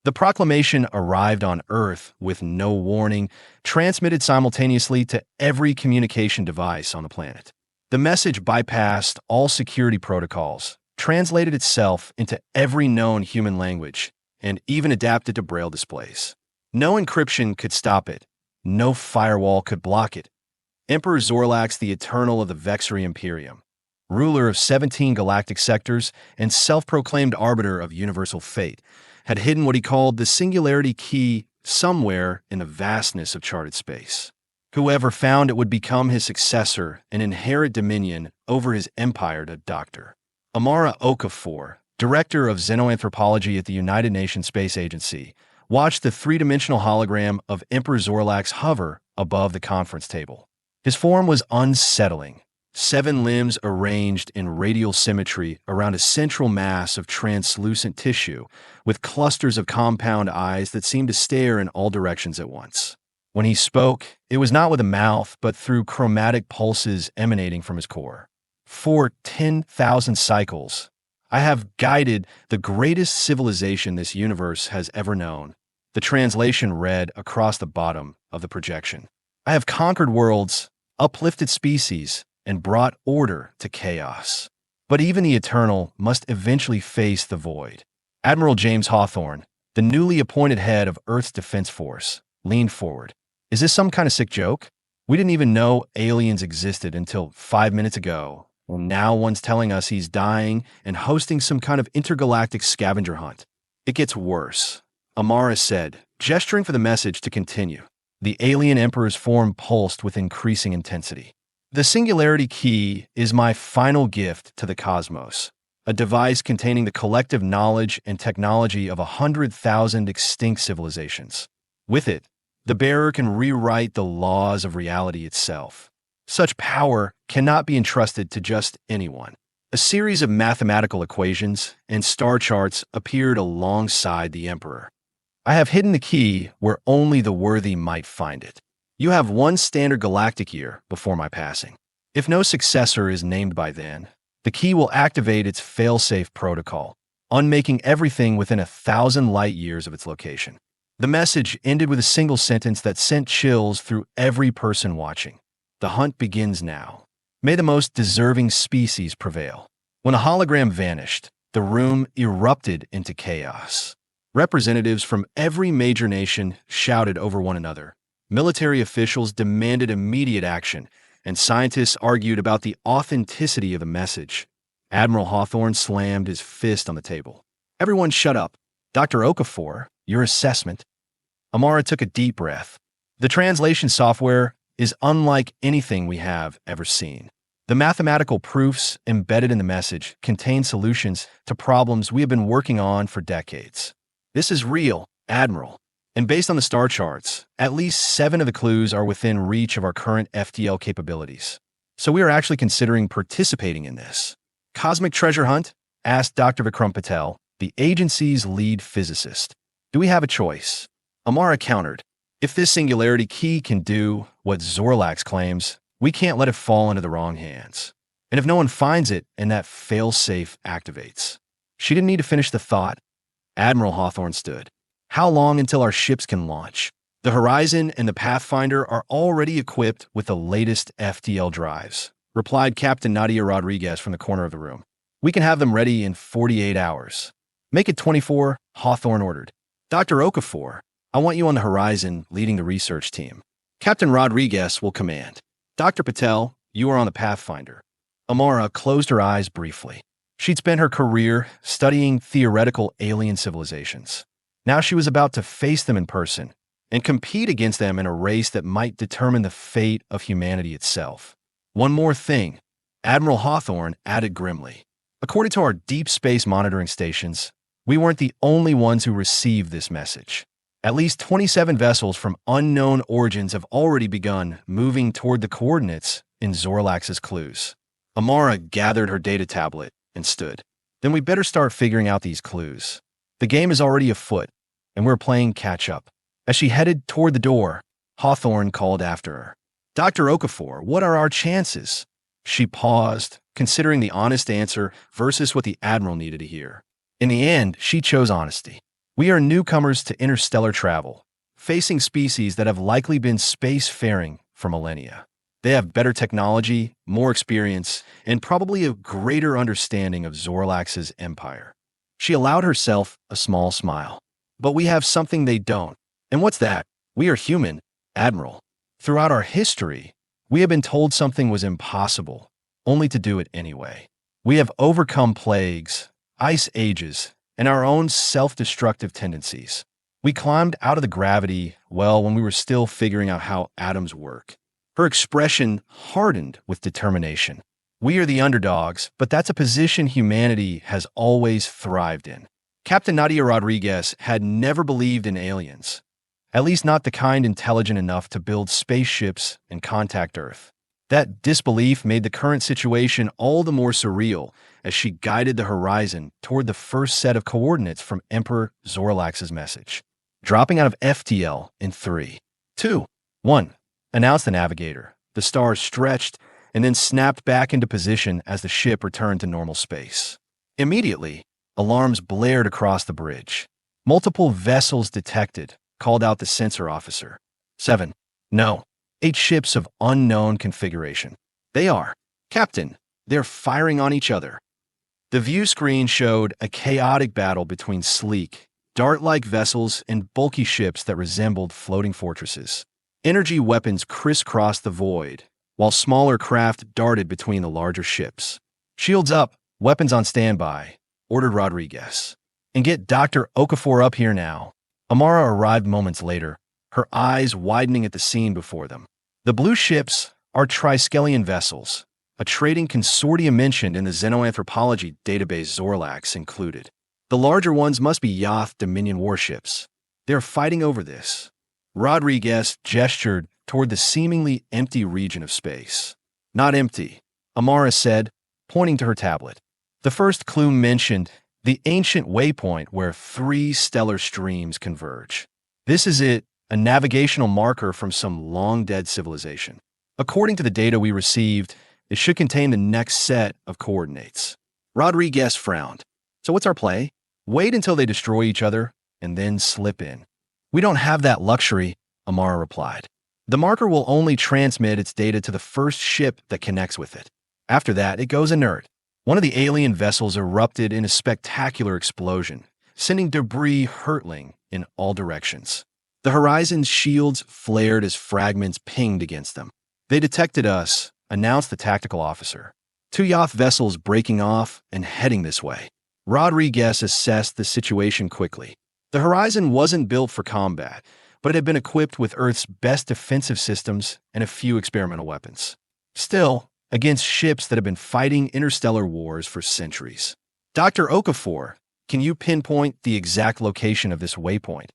The proclamation arrived on Earth with no warning, transmitted simultaneously to every communication device on the planet. The message bypassed all security protocols, translated itself into every known human language, and even adapted to Braille displays. No encryption could stop it. No firewall could block it. Emperor Xorlax, the Eternal of the Vexary Imperium, ruler of 17 galactic sectors and self-proclaimed arbiter of universal fate, had hidden what he called the Singularity Key somewhere in the vastness of charted space. Whoever found it would become his successor and inherit dominion over his empire to Dr. Amara Okafor, director of xenoanthropology at the United Nations Space Agency, watched the three-dimensional hologram of Emperor Xorlax hover above the conference table. His form was unsettling. 7 limbs arranged in radial symmetry around a central mass of translucent tissue, with clusters of compound eyes that seemed to stare in all directions at once. When he spoke, it was not with a mouth, but through chromatic pulses emanating from his core. For 10,000 cycles, I have guided the greatest civilization this universe has ever known. The translation read across the bottom of the projection. I have conquered worlds, uplifted species, and brought order to chaos. But even the Eternal must eventually face the void. Admiral James Hawthorne, the newly appointed head of Earth's Defense Force, leaned forward. Is this some kind of sick joke? We didn't even know aliens existed until 5 minutes ago. And now one's telling us he's dying and hosting some kind of intergalactic scavenger hunt. It gets worse, Amara said, gesturing for the message to continue. The alien emperor's form pulsed with increasing intensity. The Singularity Key is my final gift to the cosmos, a device containing the collective knowledge and technology of 100,000 extinct civilizations. With it, the bearer can rewrite the laws of reality itself. Such power cannot be entrusted to just anyone. A series of mathematical equations and star charts appeared alongside the Emperor. I have hidden the key where only the worthy might find it. You have 1 standard galactic year before my passing. If no successor is named by then, the key will activate its fail-safe protocol, unmaking everything within 1,000 light years of its location. The message ended with a single sentence that sent chills through every person watching. The hunt begins now. May the most deserving species prevail. When a hologram vanished, the room erupted into chaos. Representatives from every major nation shouted over one another. Military officials demanded immediate action, and scientists argued about the authenticity of the message. Admiral Hawthorne slammed his fist on the table. Everyone shut up. Dr. Okafor, your assessment. Amara took a deep breath. The translation software is unlike anything we have ever seen. The mathematical proofs embedded in the message contain solutions to problems we have been working on for decades. This is real, Admiral. And based on the star charts, at least 7 of the clues are within reach of our current FTL capabilities. So we are actually considering participating in this. Cosmic treasure hunt? Asked Dr. Vikram Patel, the agency's lead physicist. Do we have a choice? Amara countered. If this Singularity Key can do what Xorlax claims, we can't let it fall into the wrong hands. And if no one finds it and that fail-safe activates. She didn't need to finish the thought. Admiral Hawthorne stood. How long until our ships can launch? The Horizon and the Pathfinder are already equipped with the latest FTL drives, replied Captain Nadia Rodriguez from the corner of the room. We can have them ready in 48 hours. Make it 24, Hawthorne ordered. Dr. Okafor, I want you on the Horizon leading the research team. Captain Rodriguez will command. Dr. Patel, you are on the Pathfinder. Amara closed her eyes briefly. She'd spent her career studying theoretical alien civilizations. Now she was about to face them in person and compete against them in a race that might determine the fate of humanity itself. One more thing, Admiral Hawthorne added grimly. According to our deep space monitoring stations, we weren't the only ones who received this message. At least 27 vessels from unknown origins have already begun moving toward the coordinates in Xorlax's clues. Amara gathered her data tablet and stood. Then we better start figuring out these clues. The game is already afoot, and we're playing catch-up. As she headed toward the door, Hawthorne called after her. Dr. Okafor, what are our chances? She paused, considering the honest answer versus what the Admiral needed to hear. In the end, she chose honesty. We are newcomers to interstellar travel, facing species that have likely been spacefaring for millennia. They have better technology, more experience, and probably a greater understanding of Xorlax's empire. She allowed herself a small smile. But we have something they don't. And what's that? We are human, Admiral. Throughout our history, we have been told something was impossible, only to do it anyway. We have overcome plagues, ice ages, and our own self-destructive tendencies. We climbed out of the gravity, well, when we were still figuring out how atoms work. Her expression hardened with determination. We are the underdogs, but that's a position humanity has always thrived in. Captain Nadia Rodriguez had never believed in aliens, at least not the kind intelligent enough to build spaceships and contact Earth. That disbelief made the current situation all the more surreal as she guided the horizon toward the first set of coordinates from Emperor Xorlax's message. Dropping out of FTL in 3, 2, 1, announced the navigator. The stars stretched and then snapped back into position as the ship returned to normal space. Immediately, alarms blared across the bridge. Multiple vessels detected, called out the sensor officer. 7. No. 8 ships of unknown configuration. They are. Captain, they're firing on each other. The view screen showed a chaotic battle between sleek, dart-like vessels and bulky ships that resembled floating fortresses. Energy weapons crisscrossed the void, while smaller craft darted between the larger ships. Shields up, weapons on standby, ordered Rodriguez. And get Dr. Okafor up here now. Amara arrived moments later, her eyes widening at the scene before them. The blue ships are Triskelion vessels, a trading consortium mentioned in the xenoanthropology database Xorlax included. The larger ones must be Yoth Dominion warships. They're fighting over this. Rodriguez gestured toward the seemingly empty region of space. Not empty, Amara said, pointing to her tablet. The first clue mentioned the ancient Waypoint where 3 stellar streams converge. This is it, a navigational marker from some long-dead civilization. According to the data we received, it should contain the next set of coordinates. Rodriguez frowned. So what's our play? Wait until they destroy each other and then slip in. We don't have that luxury, Amara replied. The marker will only transmit its data to the first ship that connects with it. After that, it goes inert. One of the alien vessels erupted in a spectacular explosion, sending debris hurtling in all directions. The horizon's shields flared as fragments pinged against them. They detected us, announced the tactical officer. 2 Yoth vessels breaking off and heading this way. Rodriguez assessed the situation quickly. The horizon wasn't built for combat, but it had been equipped with Earth's best defensive systems and a few experimental weapons. Still, against ships that have been fighting interstellar wars for centuries. Dr. Okafor, can you pinpoint the exact location of this waypoint?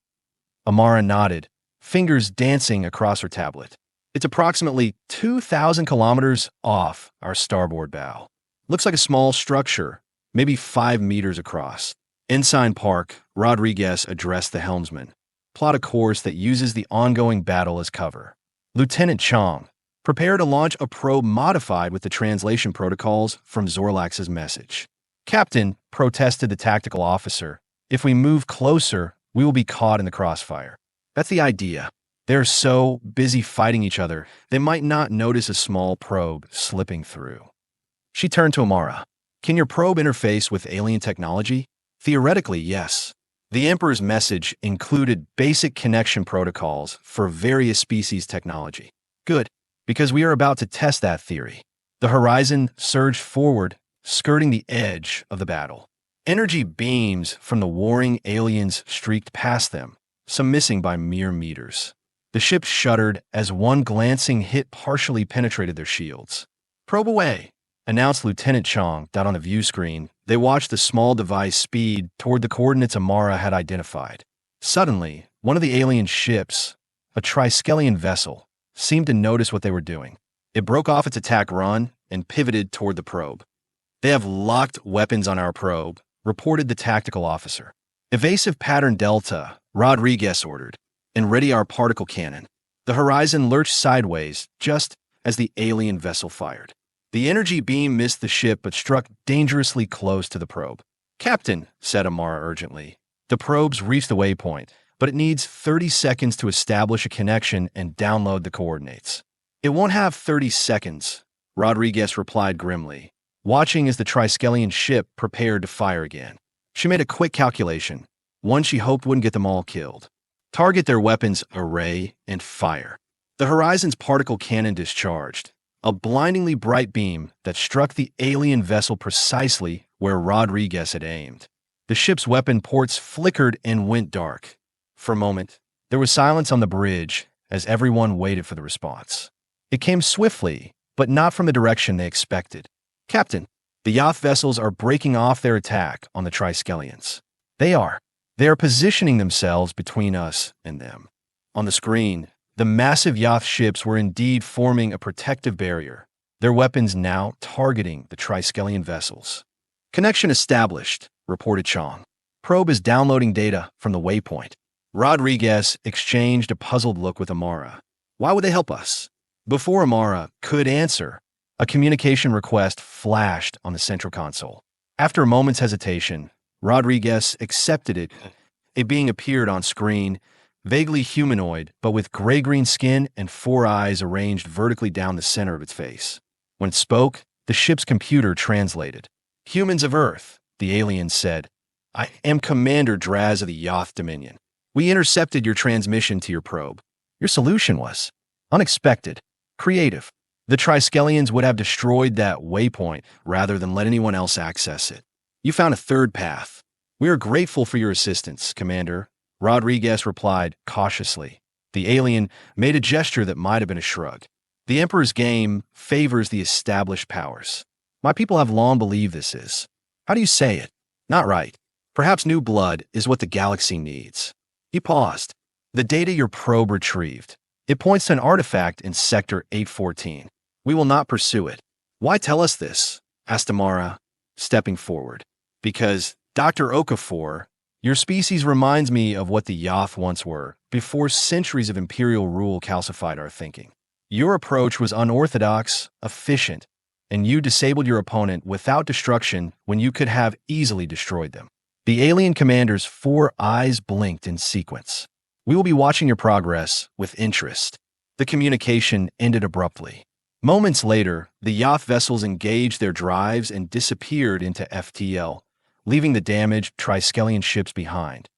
Amara nodded, fingers dancing across her tablet. It's approximately 2,000 kilometers off our starboard bow. Looks like a small structure, maybe 5 meters across. Ensign Park, Rodriguez addressed the helmsman. Plot a course that uses the ongoing battle as cover. Lieutenant Chong, prepare to launch a probe modified with the translation protocols from Xorlax's message. Captain, protested the tactical officer, if we move closer, we will be caught in the crossfire. That's the idea. They're so busy fighting each other, they might not notice a small probe slipping through. She turned to Amara. Can your probe interface with alien technology? Theoretically, yes. The Emperor's message included basic connection protocols for various species technology. Good, because we are about to test that theory. The horizon surged forward, skirting the edge of the battle. Energy beams from the warring aliens streaked past them, some missing by mere meters. The ship shuddered as one glancing hit partially penetrated their shields. Probe away, announced Lieutenant Chong. On the view screen, they watched the small device speed toward the coordinates Amara had identified. Suddenly, one of the alien ships, a Triskelion vessel, seemed to notice what they were doing. It broke off its attack run and pivoted toward the probe. They have locked weapons on our probe, reported the tactical officer. Evasive pattern Delta, Rodriguez ordered, and ready our particle cannon. The horizon lurched sideways just as the alien vessel fired. The energy beam missed the ship but struck dangerously close to the probe. Captain, said Amara urgently, The probes reach the waypoint, but it needs 30 seconds to establish a connection and download the coordinates. It won't have 30 seconds, Rodriguez replied grimly, watching as the Triskelion ship prepared to fire again. She made a quick calculation, one she hoped wouldn't get them all killed. Target their weapons array and fire. The Horizon's particle cannon discharged, a blindingly bright beam that struck the alien vessel precisely where Rodriguez had aimed. The ship's weapon ports flickered and went dark. For a moment, there was silence on the bridge as everyone waited for the response. It came swiftly, but not from the direction they expected. Captain, the Yoth vessels are breaking off their attack on the Triskelions. They are positioning themselves between us and them. On the screen, the massive Yoth ships were indeed forming a protective barrier, their weapons now targeting the Triskelion vessels. Connection established, reported Chong. Probe is downloading data from the waypoint. Rodriguez exchanged a puzzled look with Amara. Why would they help us? Before Amara could answer, a communication request flashed on the central console. After a moment's hesitation, Rodriguez accepted it. A being appeared on screen, vaguely humanoid, but with gray-green skin and 4 eyes arranged vertically down the center of its face. When it spoke, the ship's computer translated. Humans of Earth, the alien said. I am Commander Draz of the Yoth Dominion. We intercepted your transmission to your probe. Your solution was unexpected, creative. The Triskelions would have destroyed that waypoint rather than let anyone else access it. You found a third path. We are grateful for your assistance, Commander, Rodriguez replied cautiously. The alien made a gesture that might have been a shrug. The Emperor's game favors the established powers. My people have long believed this is. How do you say it? Not right. Perhaps new blood is what the galaxy needs. He paused. The data your probe retrieved. It points to an artifact in Sector 814. We will not pursue it. Why tell us this? Asked Amara, stepping forward. Because, Dr. Okafor, your species reminds me of what the Yoth once were, before centuries of imperial rule calcified our thinking. Your approach was unorthodox, efficient, and you disabled your opponent without destruction when you could have easily destroyed them. The alien commander's 4 eyes blinked in sequence. We will be watching your progress with interest. The communication ended abruptly. Moments later, the Yoth vessels engaged their drives and disappeared into FTL, leaving the damaged Triskelion ships behind.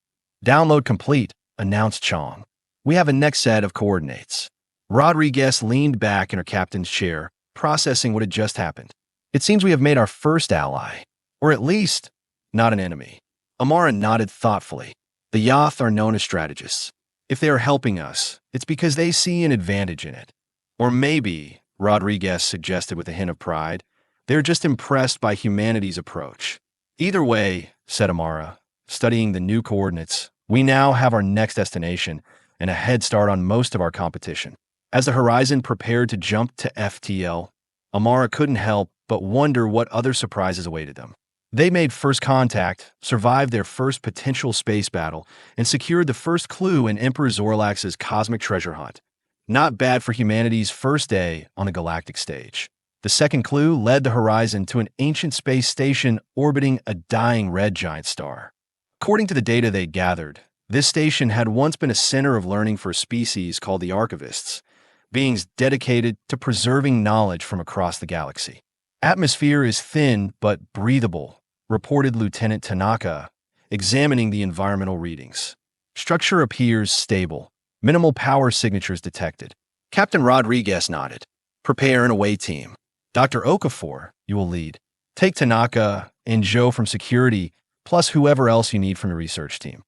Download complete, announced Chong. We have a next set of coordinates. Rodriguez leaned back in her captain's chair, processing what had just happened. It seems we have made our first ally, or at least, not an enemy. Amara nodded thoughtfully. The Yoth are known as strategists. If they are helping us, it's because they see an advantage in it. Or maybe, Rodriguez suggested with a hint of pride, they're just impressed by humanity's approach. Either way, said Amara, studying the new coordinates, we now have our next destination and a head start on most of our competition. As the Horizon prepared to jump to FTL, Amara couldn't help but wonder what other surprises awaited them. They made first contact, survived their first potential space battle, and secured the first clue in Emperor Xorlax's cosmic treasure hunt. Not bad for humanity's first day on the galactic stage. The second clue led the Horizon to an ancient space station orbiting a dying red giant star. According to the data they gathered, this station had once been a center of learning for a species called the Archivists, beings dedicated to preserving knowledge from across the galaxy. Atmosphere is thin but breathable, reported Lieutenant Tanaka, examining the environmental readings. Structure appears stable. Minimal power signatures detected. Captain Rodriguez nodded. Prepare an away team. Dr. Okafor, you will lead. Take Tanaka and Joe from security, plus whoever else you need from your research team.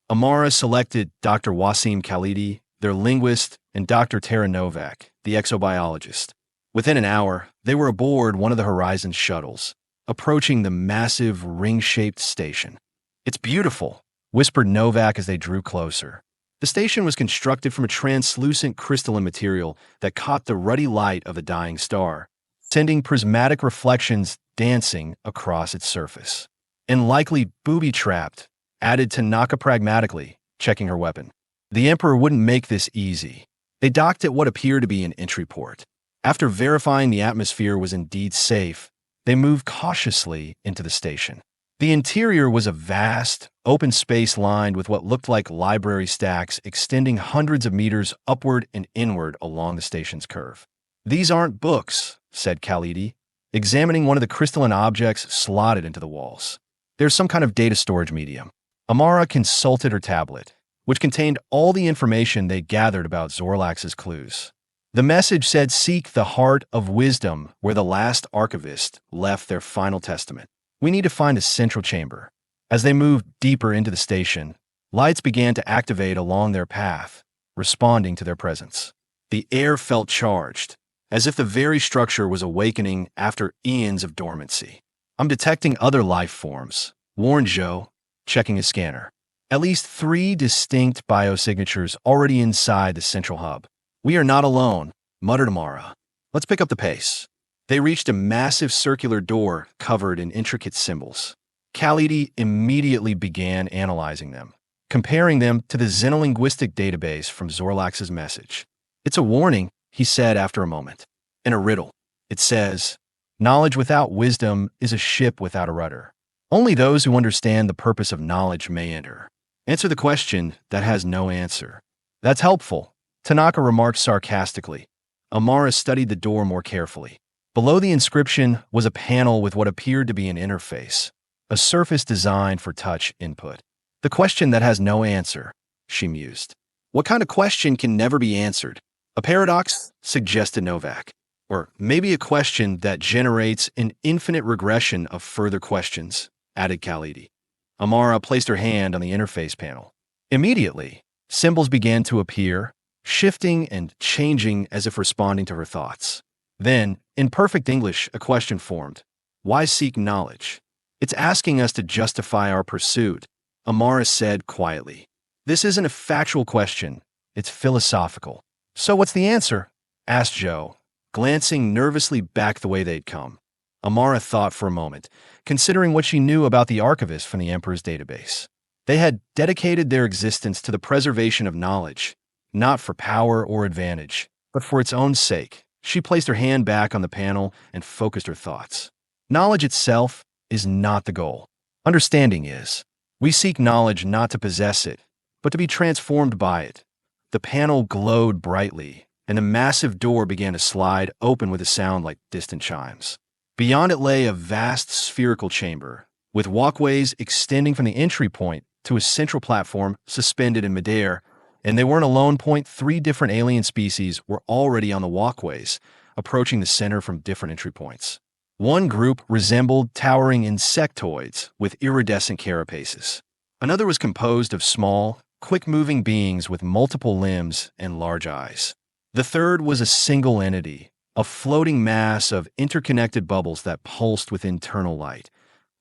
Amara selected Dr. Wasim Khalidi, their linguist, and Dr. Tara Novak, the exobiologist. Within an hour, they were aboard one of the Horizon shuttles, approaching the massive ring-shaped station. It's beautiful, whispered Novak as they drew closer. The station was constructed from a translucent crystalline material that caught the ruddy light of the dying star, sending prismatic reflections dancing across its surface. And likely booby-trapped, added Tanaka pragmatically, checking her weapon. The Emperor wouldn't make this easy. They docked at what appeared to be an entry port. After verifying the atmosphere was indeed safe, they moved cautiously into the station. The interior was a vast, open space lined with what looked like library stacks extending hundreds of meters upward and inward along the station's curve. "These aren't books," said Khalidi, examining one of the crystalline objects slotted into the walls. "There's some kind of data storage medium." Amara consulted her tablet, which contained all the information they gathered about Xorlax's clues. The message said, "Seek the heart of wisdom where the last Archivist left their final testament. We need to find a central chamber." As they moved deeper into the station, lights began to activate along their path, responding to their presence. The air felt charged, as if the very structure was awakening after eons of dormancy. "I'm detecting other life forms," warned Zhou, checking his scanner. "At least 3 distinct biosignatures already inside the central hub." "We are not alone," muttered Amara. "Let's pick up the pace." They reached a massive circular door covered in intricate symbols. Khalidi immediately began analyzing them, comparing them to the xenolinguistic database from Xorlax's message. "It's a warning," he said after a moment. "In a riddle. It says, 'Knowledge without wisdom is a ship without a rudder. Only those who understand the purpose of knowledge may enter.' Answer the question that has no answer." "That's helpful," Tanaka remarked sarcastically. Amara studied the door more carefully. Below the inscription was a panel with what appeared to be an interface, a surface designed for touch input. "The question that has no answer," she mused. "What kind of question can never be answered?" "A paradox," suggested Novak. "Or maybe a question that generates an infinite regression of further questions," added Khalidi. Amara placed her hand on the interface panel. Immediately, symbols began to appear, shifting and changing as if responding to her thoughts. Then, in perfect English, a question formed. "Why seek knowledge?" "It's asking us to justify our pursuit," Amara said quietly. "This isn't a factual question, it's philosophical." "So what's the answer?" asked Zhou, glancing nervously back the way they'd come. Amara thought for a moment, considering what she knew about the Archivist from the Emperor's database. They had dedicated their existence to the preservation of knowledge, not for power or advantage, but for its own sake. She placed her hand back on the panel and focused her thoughts. "Knowledge itself is not the goal. Understanding is. We seek knowledge not to possess it, but to be transformed by it." The panel glowed brightly, and a massive door began to slide open with a sound like distant chimes. Beyond it lay a vast spherical chamber, with walkways extending from the entry point to a central platform suspended in midair. And they weren't alone. 3 different alien species were already on the walkways, approaching the center from different entry points. One group resembled towering insectoids with iridescent carapaces. Another was composed of small, quick-moving beings with multiple limbs and large eyes. The third was a single entity, a floating mass of interconnected bubbles that pulsed with internal light.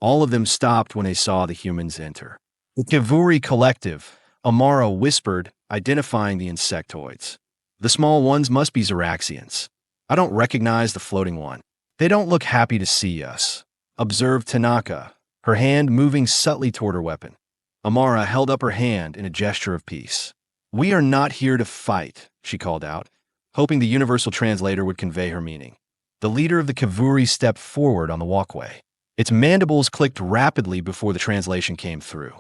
All of them stopped when they saw the humans enter. "The Kavuri Collective," Amara whispered, identifying the insectoids. "The small ones must be Xeraxians. I don't recognize the floating one." "They don't look happy to see us," observed Tanaka, her hand moving subtly toward her weapon. Amara held up her hand in a gesture of peace. "We are not here to fight," she called out, hoping the universal translator would convey her meaning. The leader of the Kavuri stepped forward on the walkway. Its mandibles clicked rapidly before the translation came through.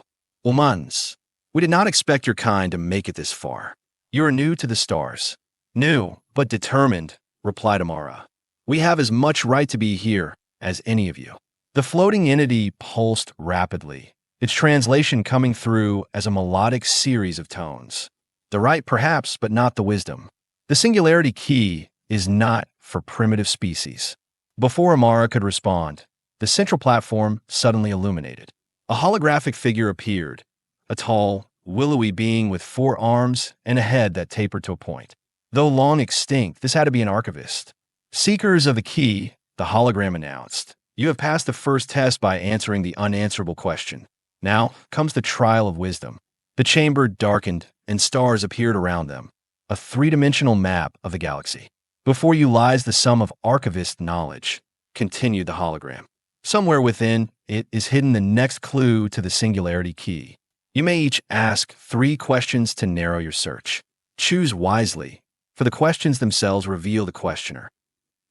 "Humans. We did not expect your kind to make it this far. You are new to the stars." "New, but determined," replied Amara. "We have as much right to be here as any of you." The floating entity pulsed rapidly, its translation coming through as a melodic series of tones. "The right perhaps, but not the wisdom. The Singularity Key is not for primitive species." Before Amara could respond, the central platform suddenly illuminated. A holographic figure appeared, a tall, willowy being with 4 arms and a head that tapered to a point. Though long extinct, this had to be an Archivist. "Seekers of the Key," the hologram announced, "you have passed the first test by answering the unanswerable question. Now comes the trial of wisdom." The chamber darkened, and stars appeared around them, a 3-dimensional map of the galaxy. "Before you lies the sum of Archivist knowledge," continued the hologram. "Somewhere within it is hidden the next clue to the Singularity Key. You may each ask 3 questions to narrow your search. Choose wisely, for the questions themselves reveal the questioner."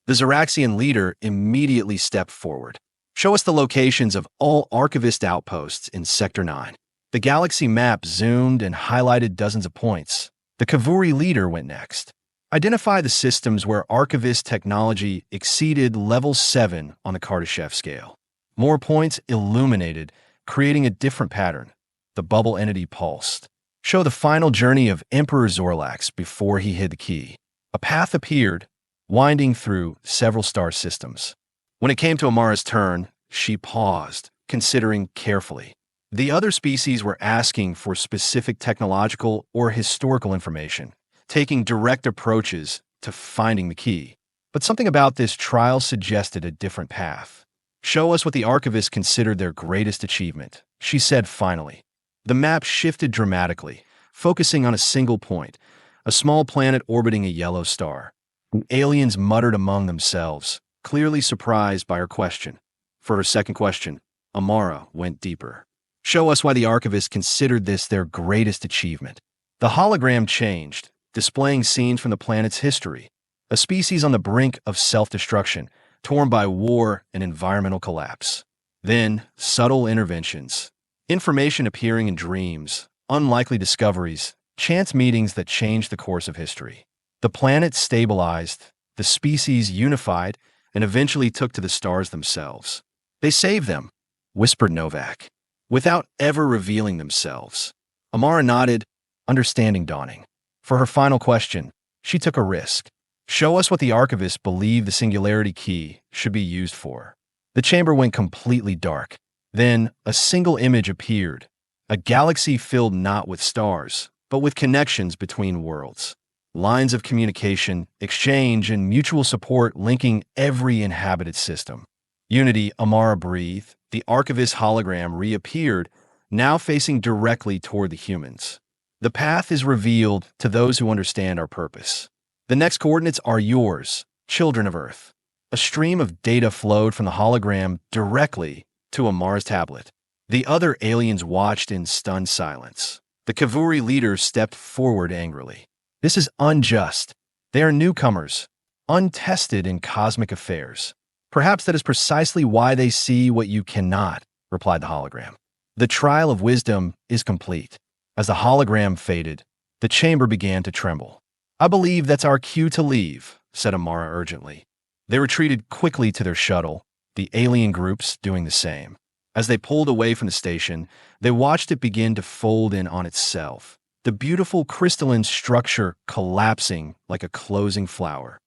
The Xeraxian leader immediately stepped forward. Show us the locations of all Archivist outposts in Sector 9. The galaxy map zoomed and highlighted dozens of points. The Kavuri leader went next. Identify the systems where Archivist technology exceeded level 7 on the Kardashev scale. More points illuminated, creating a different pattern. The bubble entity pulsed. Show the final journey of Emperor Xorlax before he hid the key. A path appeared, winding through several star systems. When it came to Amara's turn, she paused, considering carefully. The other species were asking for specific technological or historical information, taking direct approaches to finding the key. But something about this trial suggested a different path. Show us what the Archivist considered their greatest achievement, she said finally. The map shifted dramatically, focusing on a single point, a small planet orbiting a yellow star. The aliens muttered among themselves, clearly surprised by her question. For her second question, Amara went deeper. Show us why the Archivist considered this their greatest achievement. The hologram changed, displaying scenes from the planet's history, a species on the brink of self-destruction, torn by war and environmental collapse. Then, subtle interventions. Information appearing in dreams, unlikely discoveries, chance meetings that changed the course of history. The planet stabilized, the species unified, and eventually took to the stars themselves. They saved them, whispered Novak, without ever revealing themselves. Amara nodded, understanding dawning. For her final question, she took a risk. Show us what the Archivist believed the Singularity Key should be used for. The chamber went completely dark. Then, a single image appeared, a galaxy filled not with stars, but with connections between worlds. Lines of communication, exchange, and mutual support linking every inhabited system. Unity, Amara breathed. The Archivist hologram reappeared, now facing directly toward the humans. The path is revealed to those who understand our purpose. The next coordinates are yours, children of Earth. A stream of data flowed from the hologram directly to Amara's tablet. The other aliens watched in stunned silence. The Kavuri leader stepped forward angrily. This is unjust. They are newcomers, untested in cosmic affairs. Perhaps that is precisely why they see what you cannot, replied the hologram. The trial of wisdom is complete. As the hologram faded, the chamber began to tremble. I believe that's our cue to leave, said Amara urgently. They retreated quickly to their shuttle, the alien groups doing the same. As they pulled away from the station, they watched it begin to fold in on itself, the beautiful crystalline structure collapsing like a closing flower.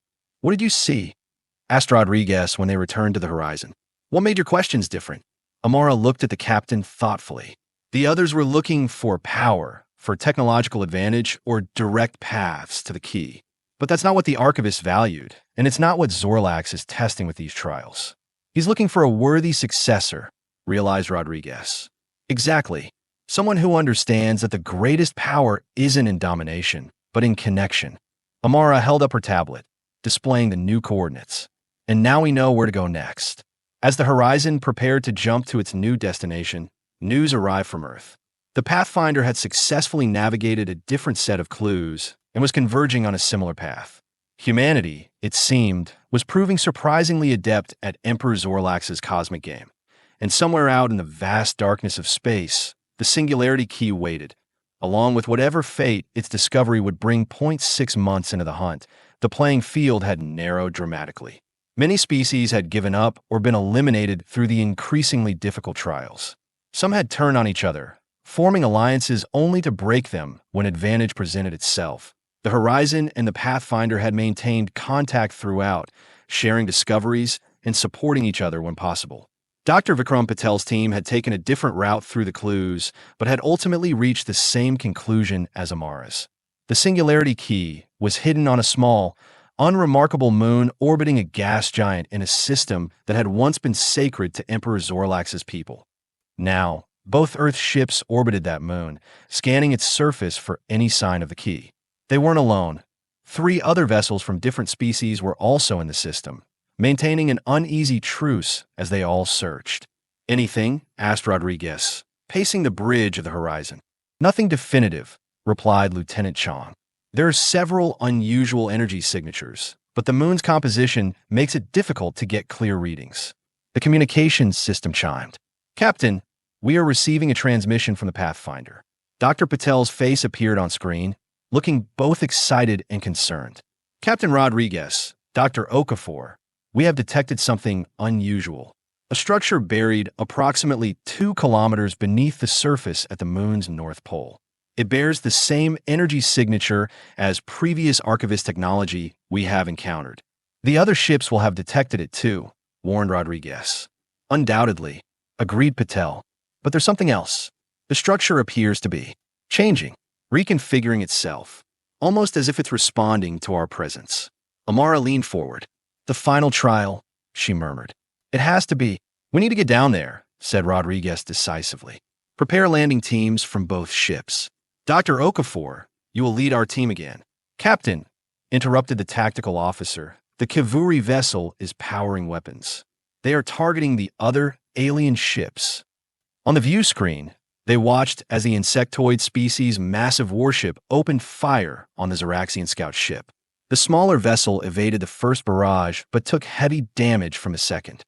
What did you see? Asked Rodriguez when they returned to the horizon. What made your questions different? Amara looked at the captain thoughtfully. The others were looking for power, for technological advantage, or direct paths to the key. But that's not what the Archivist valued, and it's not what Xorlax is testing with these trials. He's looking for a worthy successor, realized Rodriguez. Exactly. Someone who understands that the greatest power isn't in domination, but in connection. Amara held up her tablet, displaying the new coordinates. And now we know where to go next. As the Horizon prepared to jump to its new destination, news arrived from Earth. The Pathfinder had successfully navigated a different set of clues and was converging on a similar path. Humanity, it seemed, was proving surprisingly adept at Emperor Xorlax's cosmic game. And somewhere out in the vast darkness of space, the Singularity Key waited. Along with whatever fate its discovery would bring 0.6 months into the hunt, the playing field had narrowed dramatically. Many species had given up or been eliminated through the increasingly difficult trials. Some had turned on each other, forming alliances only to break them when advantage presented itself. The Horizon and the Pathfinder had maintained contact throughout, sharing discoveries and supporting each other when possible. Dr. Vikram Patel's team had taken a different route through the clues, but had ultimately reached the same conclusion as Amara's. The Singularity Key was hidden on a small, unremarkable moon orbiting a gas giant in a system that had once been sacred to Emperor Xorlax's people. Now, both Earth ships orbited that moon, scanning its surface for any sign of the key. They weren't alone. 3 other vessels from different species were also in the system, maintaining an uneasy truce as they all searched. Anything? Asked Rodriguez, pacing the bridge of the Horizon. Nothing definitive, replied Lieutenant Chong. There are several unusual energy signatures, but the moon's composition makes it difficult to get clear readings. The communications system chimed. Captain, we are receiving a transmission from the Pathfinder. Dr. Patel's face appeared on screen, looking both excited and concerned. Captain Rodriguez, Dr. Okafor, we have detected something unusual. A structure buried approximately 2 kilometers beneath the surface at the moon's north pole. It bears the same energy signature as previous Archivist technology we have encountered. The other ships will have detected it too, warned Rodriguez. Undoubtedly, agreed Patel. But there's something else. The structure appears to be changing, reconfiguring itself, almost as if it's responding to our presence. Amara leaned forward. The final trial, she murmured. It has to be. We need to get down there, said Rodriguez decisively. Prepare landing teams from both ships. Dr. Okafor, you will lead our team again. Captain, interrupted the tactical officer, the Kavuri vessel is powering weapons. They are targeting the other alien ships. On the view screen, they watched as the insectoid species' massive warship opened fire on the Xeraxian scout ship. The smaller vessel evaded the first barrage but took heavy damage from a second.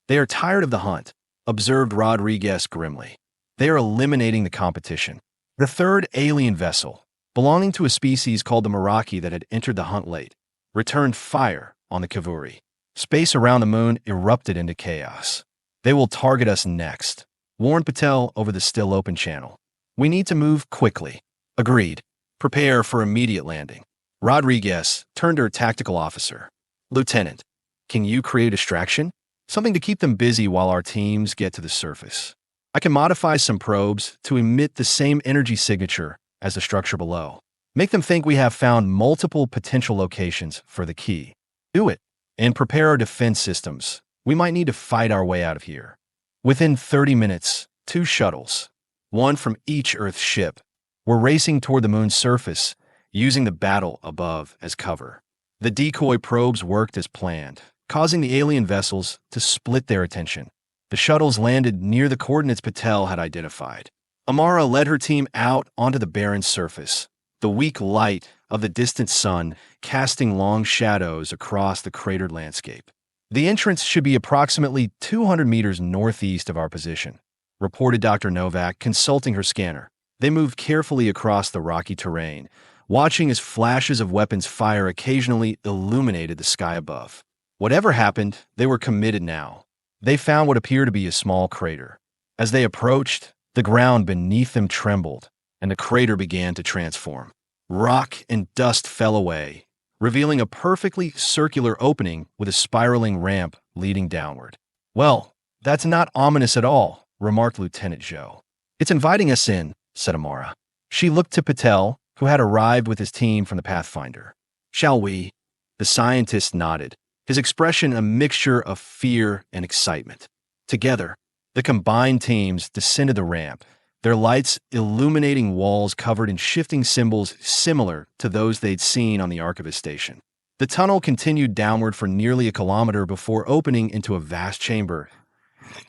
They are tired of the hunt, observed Rodriguez grimly. They are eliminating the competition. The third alien vessel, belonging to a species called the Meraki that had entered the hunt late, returned fire on the Kavuri. Space around the moon erupted into chaos. They will target us next, warned Patel over the still-open channel. We need to move quickly. Agreed. Prepare for immediate landing. Rodriguez turned to her tactical officer. Lieutenant, can you create a distraction? Something to keep them busy while our teams get to the surface. I can modify some probes to emit the same energy signature as the structure below. Make them think we have found multiple potential locations for the key. Do it, and prepare our defense systems. We might need to fight our way out of here. Within 30 minutes, 2 shuttles, one from each Earth ship, were racing toward the moon's surface, using the battle above as cover. The decoy probes worked as planned, causing the alien vessels to split their attention. The shuttles landed near the coordinates Patel had identified. Amara led her team out onto the barren surface, the weak light of the distant sun casting long shadows across the cratered landscape. The entrance should be approximately 200 meters northeast of our position, reported Dr. Novak, consulting her scanner. They moved carefully across the rocky terrain, watching as flashes of weapons fire occasionally illuminated the sky above. Whatever happened, they were committed now. They found what appeared to be a small crater. As they approached, the ground beneath them trembled, and the crater began to transform. Rock and dust fell away, revealing a perfectly circular opening with a spiraling ramp leading downward. Well, that's not ominous at all, remarked Lieutenant Zhou. It's inviting us in, said Amara. She looked to Patel, who had arrived with his team from the Pathfinder. Shall we? The scientist nodded, his expression a mixture of fear and excitement. Together, the combined teams descended the ramp, their lights illuminating walls covered in shifting symbols similar to those they'd seen on the Archivist station. The tunnel continued downward for nearly a kilometer before opening into a vast chamber.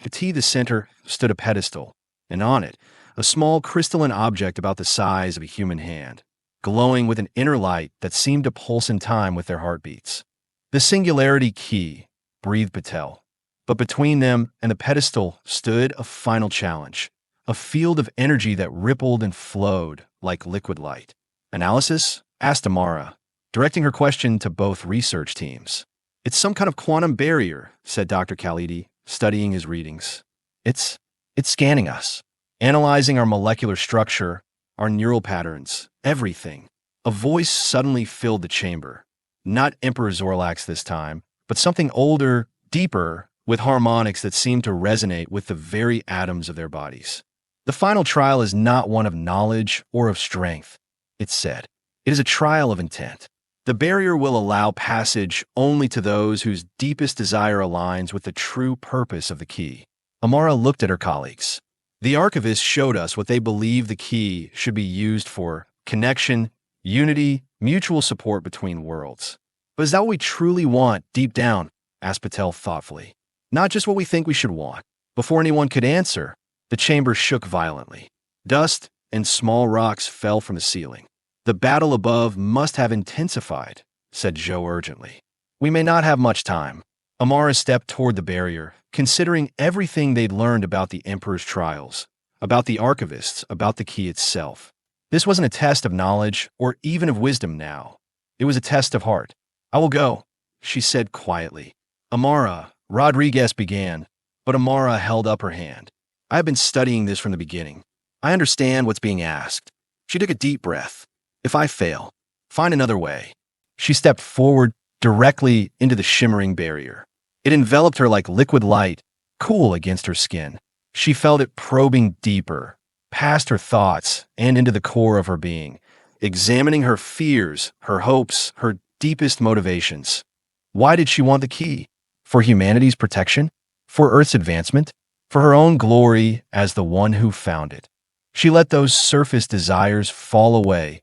At the center stood a pedestal, and on it, a small crystalline object about the size of a human hand, glowing with an inner light that seemed to pulse in time with their heartbeats. The Singularity Key, breathed Patel. But between them and the pedestal stood a final challenge, a field of energy that rippled and flowed like liquid light. Analysis? Asked Amara, directing her question to both research teams. It's some kind of quantum barrier, said Dr. Khalidi, studying his readings. It's scanning us, analyzing our molecular structure, our neural patterns, everything. A voice suddenly filled the chamber. Not Emperor Xorlax this time, but something older, deeper, with harmonics that seemed to resonate with the very atoms of their bodies. The final trial is not one of knowledge or of strength, it said. It is a trial of intent. The barrier will allow passage only to those whose deepest desire aligns with the true purpose of the key. Amara looked at her colleagues. The Archivist showed us what they believe the key should be used for: connection, unity, mutual support between worlds. But is that what we truly want deep down? Asked Patel thoughtfully. Not just what we think we should want. Before anyone could answer, the chamber shook violently. Dust and small rocks fell from the ceiling. The battle above must have intensified, said Zhou urgently. We may not have much time. Amara stepped toward the barrier, considering everything they'd learned about the Emperor's trials, about the Archivists, about the key itself. This wasn't a test of knowledge or even of wisdom now. It was a test of heart. "I will go," she said quietly. "Amara," Rodriguez began, but Amara held up her hand. "I have been studying this from the beginning. I understand what's being asked." She took a deep breath. "If I fail, find another way." She stepped forward directly into the shimmering barrier. It enveloped her like liquid light, cool against her skin. She felt it probing deeper, past her thoughts and into the core of her being, examining her fears, her hopes, her deepest motivations. Why did she want the key? For humanity's protection? For Earth's advancement? For her own glory as the one who found it? She let those surface desires fall away,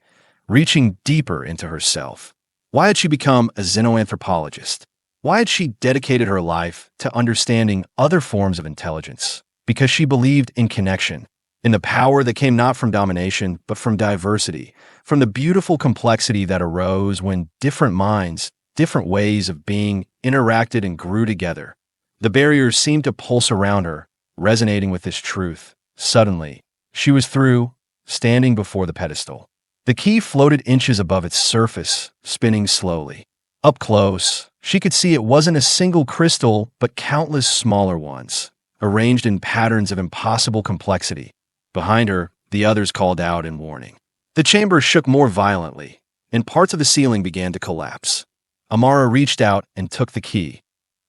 reaching deeper into herself. Why had she become a xenoanthropologist? Why had she dedicated her life to understanding other forms of intelligence? Because she believed in connection, in the power that came not from domination, but from diversity, from the beautiful complexity that arose when different minds, different ways of being interacted and grew together. The barriers seemed to pulse around her, resonating with this truth. Suddenly, she was through, standing before the pedestal. The key floated inches above its surface, spinning slowly. Up close, she could see it wasn't a single crystal, but countless smaller ones, arranged in patterns of impossible complexity. Behind her, the others called out in warning. The chamber shook more violently, and parts of the ceiling began to collapse. Amara reached out and took the key.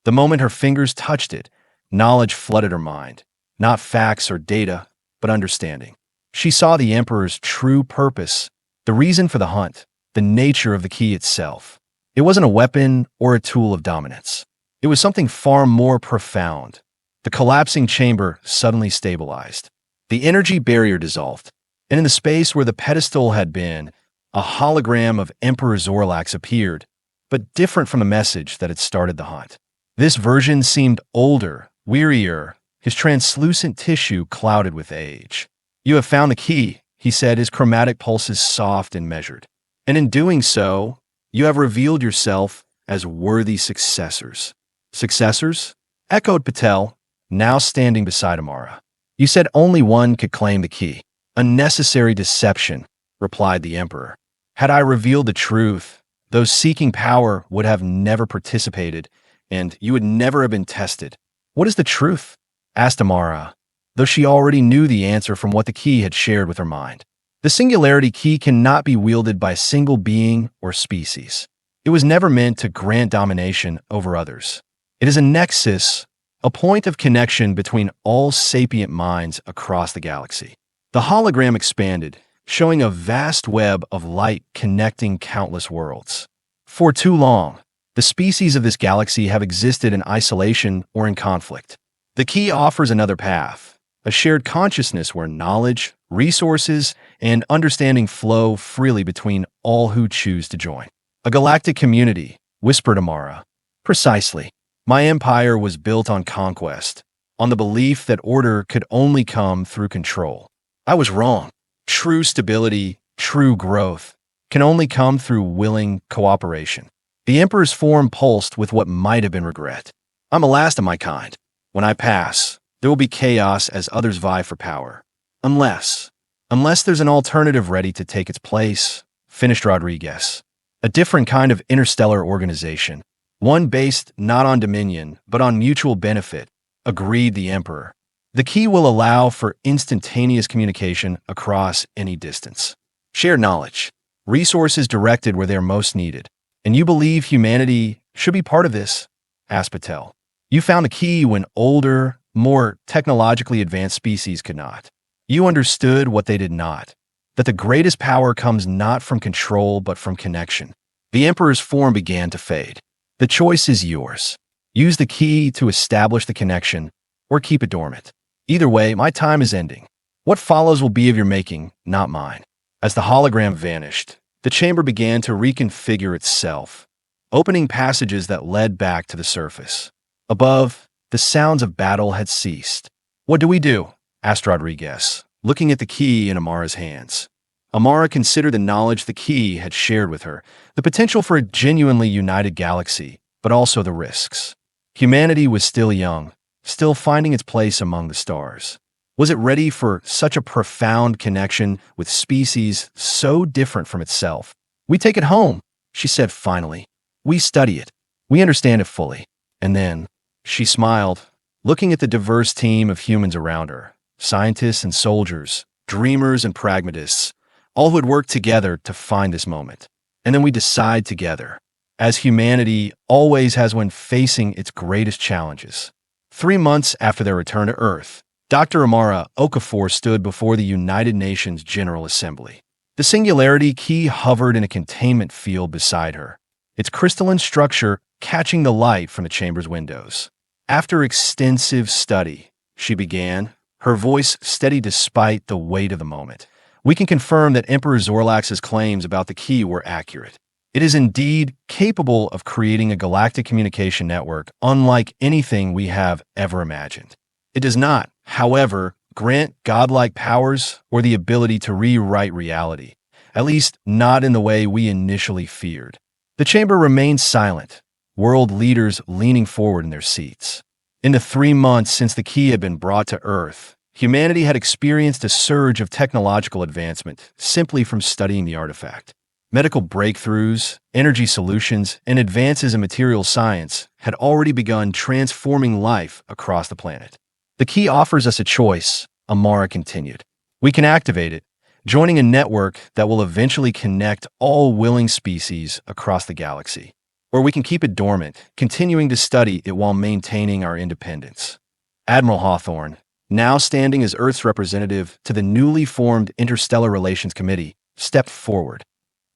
The moment her fingers touched it, knowledge flooded her mind. Not facts or data, but understanding. She saw the Emperor's true purpose, the reason for the hunt, the nature of the key itself. It wasn't a weapon or a tool of dominance. It was something far more profound. The collapsing chamber suddenly stabilized. The energy barrier dissolved, and in the space where the pedestal had been, a hologram of Emperor Xorlax appeared, but different from the message that had started the hunt. This version seemed older, wearier, his translucent tissue clouded with age. "You have found the key," he said, his chromatic pulses soft and measured. "And in doing so, you have revealed yourself as worthy successors." "Successors?" echoed Patel, now standing beside Amara. "You said only one could claim the key." "Unnecessary deception," replied the Emperor. "Had I revealed the truth, those seeking power would have never participated, and you would never have been tested." "What is the truth?" asked Amara, though she already knew the answer from what the key had shared with her mind. "The Singularity Key cannot be wielded by a single being or species. It was never meant to grant domination over others. It is a nexus, a point of connection between all sapient minds across the galaxy." The hologram expanded, showing a vast web of light connecting countless worlds. "For too long, the species of this galaxy have existed in isolation or in conflict. The key offers another path, a shared consciousness where knowledge, resources, and understanding flow freely between all who choose to join." "A galactic community," whispered Amara. "Precisely. My empire was built on conquest, on the belief that order could only come through control. I was wrong. True stability, true growth, can only come through willing cooperation." The Emperor's form pulsed with what might have been regret. "I'm the last of my kind. When I pass, there will be chaos as others vie for power. Unless there's an alternative ready to take its place," finished Rodriguez. "A different kind of interstellar organization. One based not on dominion, but on mutual benefit," agreed the Emperor. "The key will allow for instantaneous communication across any distance. Shared knowledge, resources directed where they're most needed. And you believe humanity should be part of this?" asked Patel. "You found the key when older, more technologically advanced species could not. You understood what they did not, that the greatest power comes not from control but from connection." The Emperor's form began to fade. "The choice is yours. Use the key to establish the connection, or keep it dormant. Either way, my time is ending. What follows will be of your making, not mine." As the hologram vanished, the chamber began to reconfigure itself, opening passages that led back to the surface. Above, the sounds of battle had ceased. "What do we do?" asked Rodriguez, looking at the key in Amara's hands. Amara considered the knowledge the key had shared with her, the potential for a genuinely united galaxy, but also the risks. Humanity was still young, still finding its place among the stars. Was it ready for such a profound connection with species so different from itself? "We take it home," she said finally. "We study it. We understand it fully." And then she smiled, looking at the diverse team of humans around her, scientists and soldiers, dreamers and pragmatists, all who had worked together to find this moment. And then we decide together, as humanity always has when facing its greatest challenges. 3 months after their return to Earth, Dr. Amara Okafor stood before the United Nations General Assembly. The Singularity Key hovered in a containment field beside her, its crystalline structure catching the light from the chamber's windows. After extensive study, she began, her voice steady despite the weight of the moment. "We can confirm that Emperor Xorlax's claims about the key were accurate. It is indeed capable of creating a galactic communication network unlike anything we have ever imagined. It does not, however, grant godlike powers or the ability to rewrite reality, at least not in the way we initially feared." The chamber remained silent, world leaders leaning forward in their seats. In the 3 months since the key had been brought to Earth, humanity had experienced a surge of technological advancement simply from studying the artifact. Medical breakthroughs, energy solutions, and advances in material science had already begun transforming life across the planet. "The key offers us a choice," Amara continued. "We can activate it, joining a network that will eventually connect all willing species across the galaxy. Or we can keep it dormant, continuing to study it while maintaining our independence." Admiral Hawthorne, now standing as Earth's representative to the newly formed Interstellar Relations Committee, stepped forward.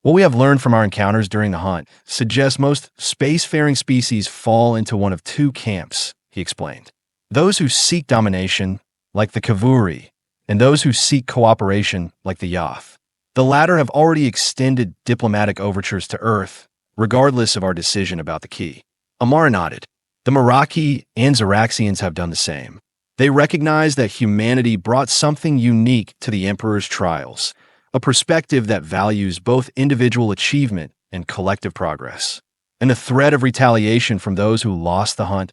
"What we have learned from our encounters during the hunt suggests most spacefaring species fall into one of two camps," he explained. "Those who seek domination, like the Kavuri, and those who seek cooperation, like the Yoth. The latter have already extended diplomatic overtures to Earth, regardless of our decision about the key." Amara nodded. "The Meraki and Xeraxians have done the same. They recognize that humanity brought something unique to the Emperor's trials, a perspective that values both individual achievement and collective progress." "And the threat of retaliation from those who lost the hunt?"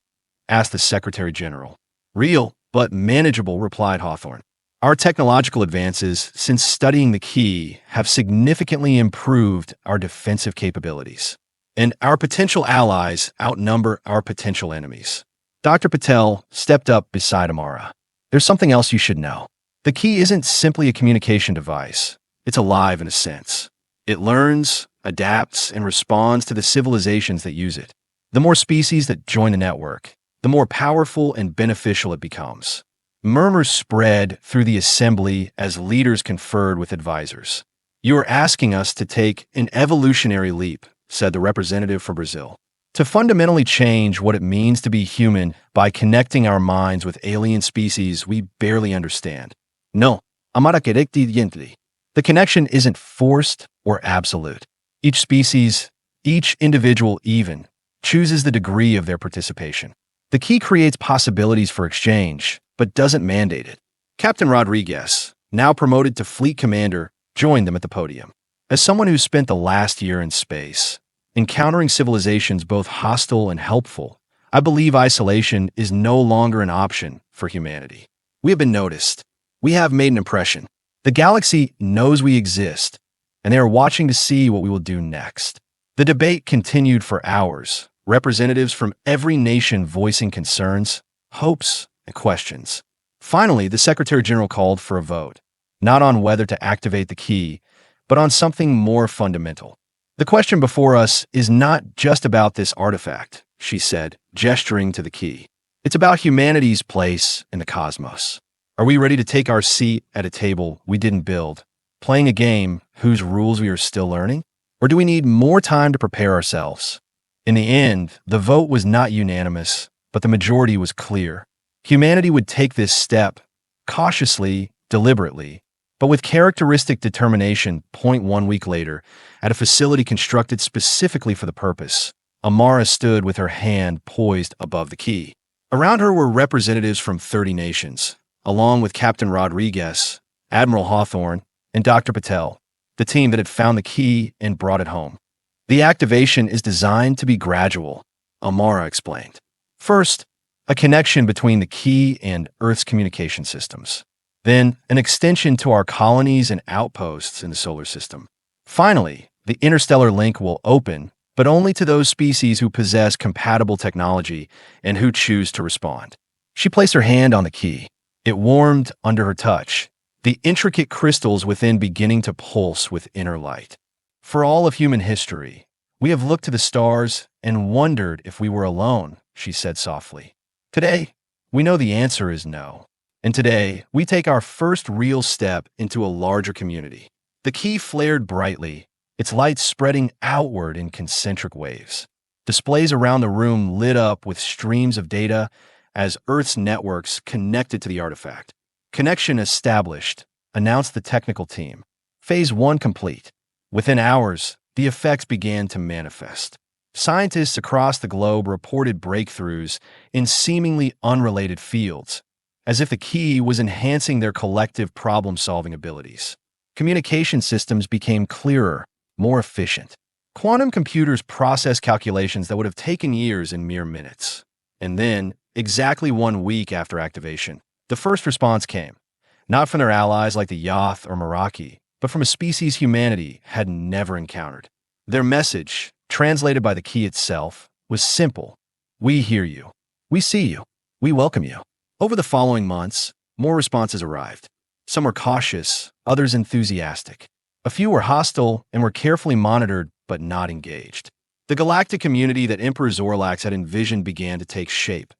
asked the Secretary General. "Real, but manageable," replied Hawthorne. "Our technological advances since studying the key have significantly improved our defensive capabilities, and our potential allies outnumber our potential enemies." Dr. Patel stepped up beside Amara. "There's something else you should know. The key isn't simply a communication device. It's alive in a sense. It learns, adapts, and responds to the civilizations that use it. The more species that join the network, the more powerful and beneficial it becomes." Murmurs spread through the assembly as leaders conferred with advisors. "You are asking us to take an evolutionary leap," said the representative from Brazil. "To fundamentally change what it means to be human by connecting our minds with alien species we barely understand." "No, Amara directamente. The connection isn't forced or absolute. Each species, each individual even, chooses the degree of their participation. The key creates possibilities for exchange, but doesn't mandate it." Captain Rodriguez, now promoted to fleet commander, joined them at the podium. "As someone who spent the last year in space, encountering civilizations both hostile and helpful, I believe isolation is no longer an option for humanity. We have been noticed. We have made an impression. The galaxy knows we exist, and they are watching to see what we will do next." The debate continued for hours, representatives from every nation voicing concerns, hopes, and questions. Finally, the Secretary General called for a vote, not on whether to activate the key, but on something more fundamental. "The question before us is not just about this artifact," she said, gesturing to the key. "It's about humanity's place in the cosmos. Are we ready to take our seat at a table we didn't build, playing a game whose rules we are still learning? Or do we need more time to prepare ourselves?" In the end, the vote was not unanimous, but the majority was clear. Humanity would take this step, cautiously, deliberately, but with characteristic determination. 1 week later, at a facility constructed specifically for the purpose, Amara stood with her hand poised above the key. Around her were representatives from 30 nations, along with Captain Rodriguez, Admiral Hawthorne, and Dr. Patel, the team that had found the key and brought it home. "The activation is designed to be gradual," Amara explained. First, a connection between the key and Earth's communication systems. Then, an extension to our colonies and outposts in the solar system. Finally, the interstellar link will open, but only to those species who possess compatible technology and who choose to respond. She placed her hand on the key. It warmed under her touch, the intricate crystals within beginning to pulse with inner light. For all of human history, we have looked to the stars and wondered if we were alone, she said softly. Today, we know the answer is no. And today, we take our first real step into a larger community. The key flared brightly, its light spreading outward in concentric waves. Displays around the room lit up with streams of data as Earth's networks connected to the artifact. Connection established, announced the technical team. Phase 1 complete. Within hours, the effects began to manifest. Scientists across the globe reported breakthroughs in seemingly unrelated fields, as if the key was enhancing their collective problem-solving abilities. Communication systems became clearer, more efficient. Quantum computers processed calculations that would have taken years in mere minutes. And then, exactly 1 week after activation, the first response came, not from their allies like the Yoth or Meraki, but from a species humanity had never encountered. Their message, translated by the key itself, was simple. We hear you. We see you. We welcome you. Over the following months, more responses arrived. Some were cautious, others enthusiastic. A few were hostile and were carefully monitored but not engaged. The galactic community that Emperor Xorlax had envisioned began to take shape,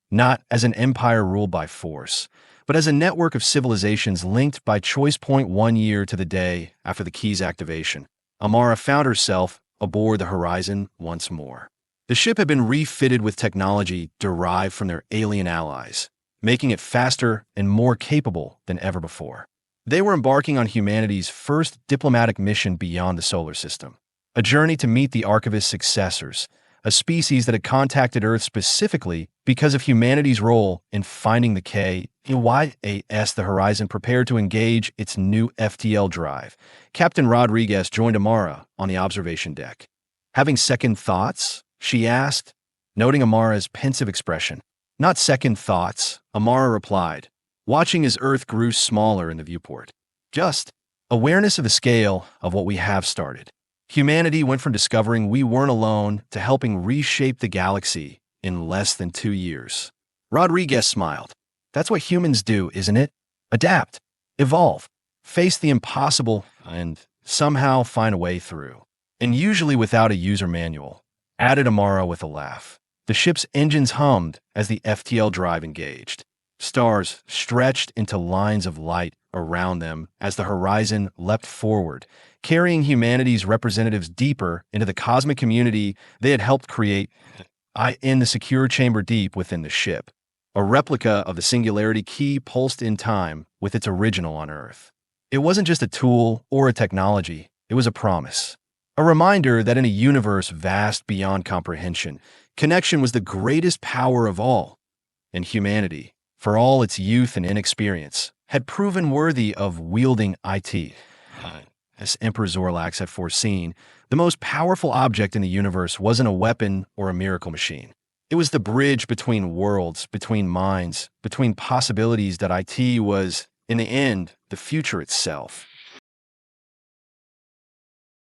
not as an empire ruled by force, but as a network of civilizations linked by choice point 1 year to the day after the key's activation. Amara found herself aboard the Horizon once more. The ship had been refitted with technology derived from their alien allies, making it faster and more capable than ever before. They were embarking on humanity's first diplomatic mission beyond the solar system, a journey to meet the Archivist's successors, a species that had contacted Earth specifically because of humanity's role in finding the HFY the Horizon prepared to engage its new FTL drive. Captain Rodriguez joined Amara on the observation deck. Having second thoughts? She asked, noting Amara's pensive expression. Not second thoughts, Amara replied, watching as Earth grew smaller in the viewport. Just awareness of the scale of what we have started. Humanity went from discovering we weren't alone to helping reshape the galaxy in less than 2 years. Rodriguez smiled. That's what humans do, isn't it? Adapt, evolve, face the impossible, and somehow find a way through. And usually without a user manual, added Amara with a laugh. The ship's engines hummed as the FTL drive engaged. Stars stretched into lines of light around them as the horizon leapt forward, carrying humanity's representatives deeper into the cosmic community they had helped create in the secure chamber deep within the ship. A replica of the Singularity Key pulsed in time with its original on Earth. It wasn't just a tool or a technology, it was a promise. A reminder that in a universe vast beyond comprehension, connection was the greatest power of all. And humanity, for all its youth and inexperience, had proven worthy of wielding it. As Emperor Xorlax had foreseen, the most powerful object in the universe wasn't a weapon or a miracle machine. It was the bridge between worlds, between minds, between possibilities that IT was, in the end, the future itself.